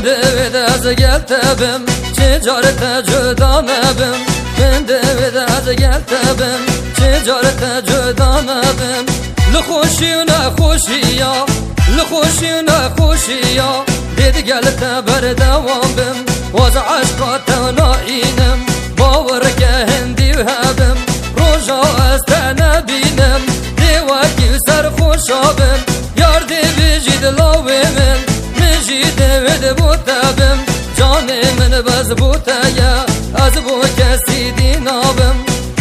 دوید از گلتبم چه جارت جدا نبم من دوید از گلتبم چه جارت جدا نبم لخوشی و نخوشیا لخوشی و نخوشیا دید گلت بردوام بم واز عشقات نائینم باور که هندی و هبم روژا از تنبینم دیوکی و سرخوشابم یار دی بجید لاوی من دوید بوتابم جان من باز بوتایا از بو کسی دینابم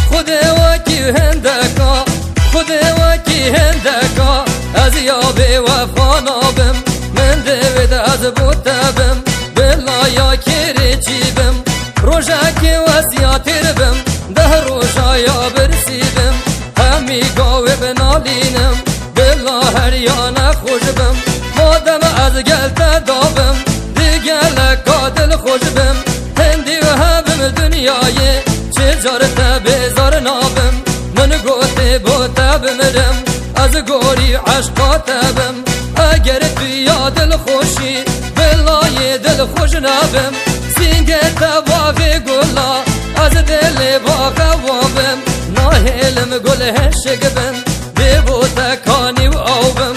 خود وکی هندکا خود وکی هندکا از یابی وفانابم من دوید از بوتابم بلا یا کری چیبم روژا که وسیاتر بم ده روژا یا برسیبم همی گاوی بنالینم بلا هر یا نخوش بم مادم از گلت دابم دیگل کادل خوش بم هندی و هبم دنیای چه جارت بیزار نابم من گوتی بوتا بمرم از گوری عشقات بم اگر توی دل خوشی بلای دل خوش نابم سینگت باغی گلا از دل باغ وابم ناهلم گل هشگ بم بی بوتا کانی و آوبم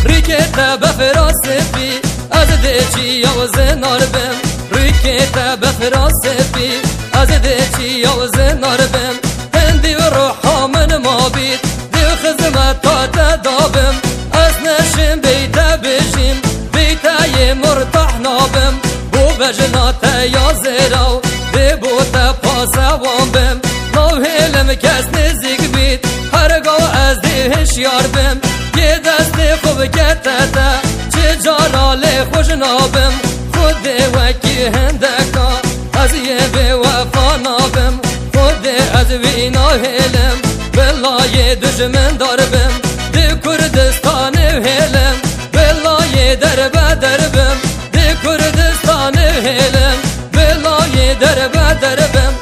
ریکت بفراس بی از دیچی و زنار بم ریکت بفراس بی از دیچی و زنار بم هندی و روحا من ما بید دیو خزمتات دابم از نشم بیتا بجیم بیتا یه مرتاح نابم بو بجنات یا زیراو بی بوتا پاسا وام نوهلم کس نزیگ بید هرگاه از دیهش یار بم یه دست خوب کتتا چه جارال خوش نابم خود وکی هندکا از یه به وفا نابم خود از وینا هلم بلای دجمن داربم دی کردستان هلم بلای درب دربم دی کردستان هلم بلای درب دربم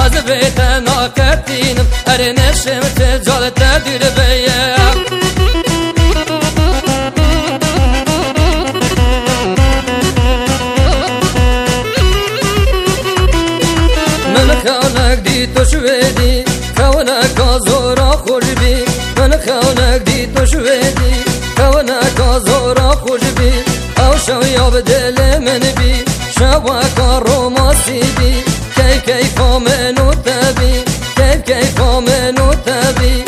از بیت ناکتینم اره نشم تجالت دیر بیم خونک دی تو شویدی خونک آزورا خوش بی من خونک دی تو شویدی خونک آزورا خوش بی او شو یاب دل من بی شواکا روماسی بی کیف منو تبی کیف منو تبی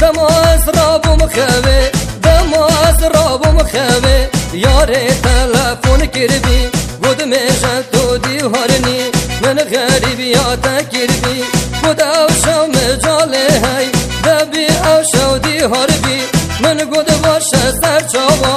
دم اسراب مخوی دم اسراب مخوی یاره تلفون کربی گود میشن تو دیوارنی من غریبیاتا کربی گود او شو مجاله های دبی او شو دیواربی من گود باشه سرچاوا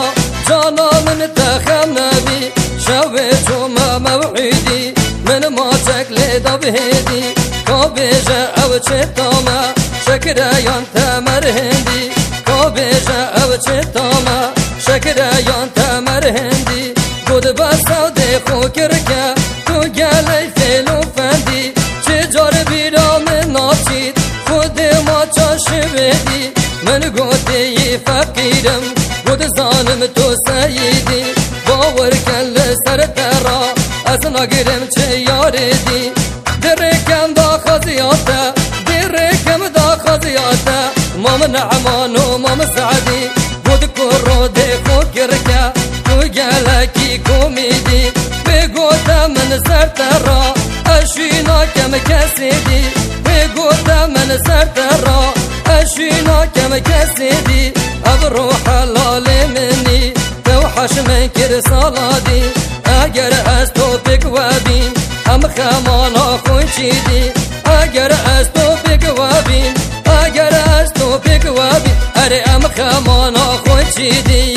جانا من تخم نبی شوی چوما موعیدی من ما تکلی دبهدی کابیجه او چه تاما شکریان تمر هندی کابیجه او چه تاما شکریان تمر هندی گود بسا دی خو کرکه تو گلی فیلو فندی چه جار بیرام ناچید خود ما چاشویدی من گودی فقیرم گود زانم تو سیدی باور کل سر ترا از نگرم چه یاردی درکم دا خزیاتا درکم دا خزیاتا مام نعمان و مام سعدی بود کرو دی خو کرکه تو گلکی کومیدی بگوتا من سر ترا اشینا کم کسی دی بگوتا من سر ترا اشینا کم کسی دی اب روح حلال منی توحش من کر سالادی اگر از تو بگوابین هم خمانا خوشی دی اگر از تو بگوابین اگر از تو بگوابین اره هم خمانا خوشی دی